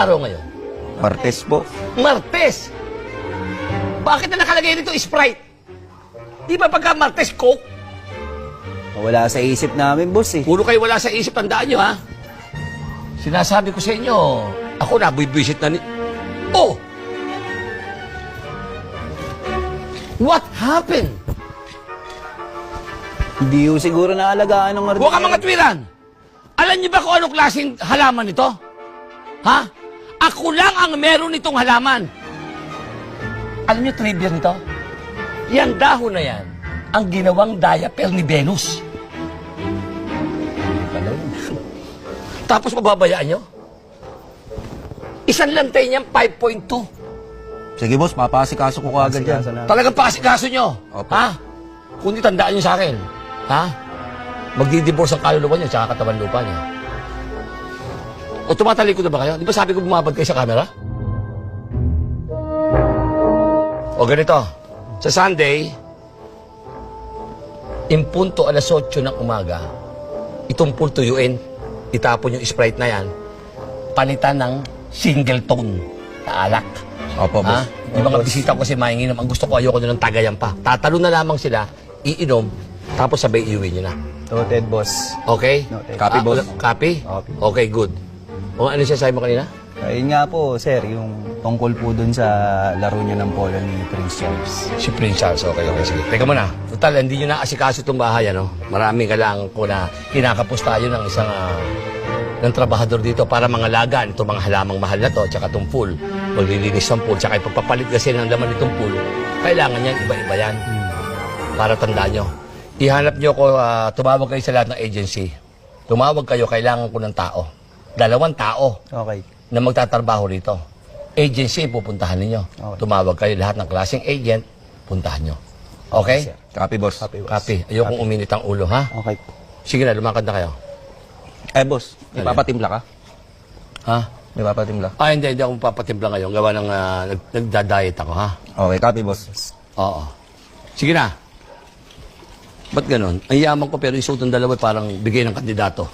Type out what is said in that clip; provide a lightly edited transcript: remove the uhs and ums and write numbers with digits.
Anong araw ngayon? Martes po. Martes! Bakit na nakalagay dito Sprite? Di ba pagka Martes, Coke? Wala sa isip namin, boss eh. Puro kayo wala sa isip, tandaan nyo, ha? Sinasabi ko sa inyo, ako nabibwisit na ni... Oh! What happened? Hindi yung siguro naalagaan ng Huwag ka mga twiran! Alam niyo ba kung anong klaseng halaman ito? Ha? Ako lang ang meron nitong halaman. Alam niyo trivia nito? Yan dahon na yan, ang ginawang diaper ni Venus. Tapos mababayaan nyo? Isang lantay niyan, 5.2. Sige boss, papasikaso ko kaagad yan. Talagang pakasikaso nyo. Opo. Ha? Kung di tandaan nyo sa akin. Ha? Magdi-divorce ang kaluluwa niya tsaka katawan lupa niya. O tumatalikod na ba kayo? Di ba sabi ko bumabad kayo sa camera? O ganito. Sa Sunday, impunto alas 8 ng umaga, itumpul tuyuin, itapon yung Sprite na yan, palitan ng Singleton na alak. Opo, boss. Yung mga bisita ko kasi mainginom, ang gusto ko ayoko na ng tagayan pa. Tatalo na lamang sila, iinom, tapos sabay iuwi nyo na. Noted, boss. Okay? Noted. Copy, boss. Copy? Copy. Okay, good. O ano siya sabi mo kanina? Ayun nga po, sir, yung tungkol po dun sa laro niya ng polo ni Prince Charles. Si Prince Charles, okay, sige. Teka muna, total, hindi nyo naasikaso itong bahay, ano? Marami ka lang po na kinakapos tayo ng isang ng trabahador dito para mangalagaan itong mga halamang mahal na to, tsaka itong pool. Maglilinis ng pool, tsaka ipagpapalit kasi ng laman itong pool. Kailangan yan, iba-iba yan. Para tandaan nyo. Ihanap nyo ko, tumawag kayo sa lahat ng agency. Tumawag kayo, kailangan ko ng tao. 2 tao Okay. na magtatrabaho rito. Agency, pupuntahan ninyo. Okay. Tumawag kayo lahat ng klaseng agent, puntahan nyo. Okay? Copy, boss. Copy. Ayokong uminit ang ulo, ha? Okay. Sige na, lumakad na kayo. Eh, boss, may papatimpla ka? Ha? May papatimpla? Hindi ako papatimpla ngayon. Gawa ng nagda-diet ako, ha? Okay, copy, boss. Oo. Sige na. Ba't ganon? Ang yaman ko pero yung suot ng dalawa parang bigay ng kandidato.